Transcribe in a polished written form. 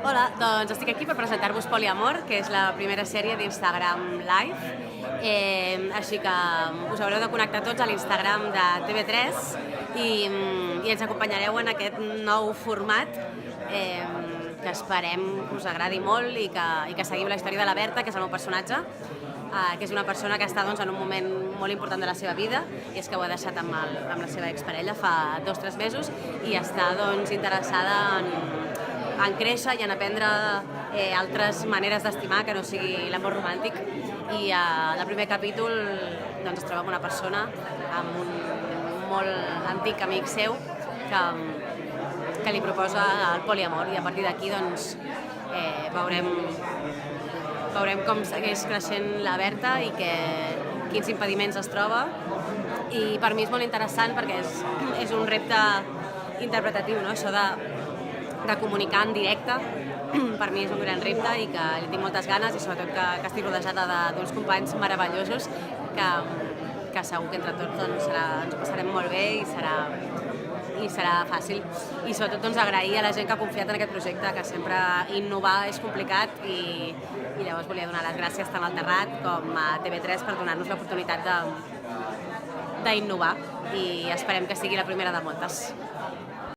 Hola, doncs estic aquí per presentar-vos Poliamor, que és la primera sèrie d'Instagram Live. Així que us haureu de connectar tots a l'Instagram de TV3 i ens acompanyareu en aquest nou format que esperem que us agradi molt i que seguim la història de la Berta, que és el meu personatge, que és una persona que està en un moment molt important de la seva vida, i és que ho ha deixat amb la seva exparella fa 2 o 3 mesos i està interessada en créixer i en aprendre altres maneres d'estimar que no sigui l'amor romàntic. I al primer capítol es troba amb una persona, amb un molt antic amic seu, que li proposa el poliamor, i a partir d'aquí veurem com segueix creixent la Berta i quins impediments es troba. I per mi és molt interessant perquè és un repte interpretatiu, no? Això de comunicar en directe per mi és un gran repte i que li tinc moltes ganes, i sobretot que estic rodejada d'uns companys meravellosos que segur que entre tots ens ho passarem molt bé i serà fàcil. I sobretot agrair a la gent que ha confiat en aquest projecte, que sempre innovar és complicat, i llavors volia donar les gràcies tant al Terrat com a TV3 per donar-nos l'oportunitat d'innovar, i esperem que sigui la primera de moltes.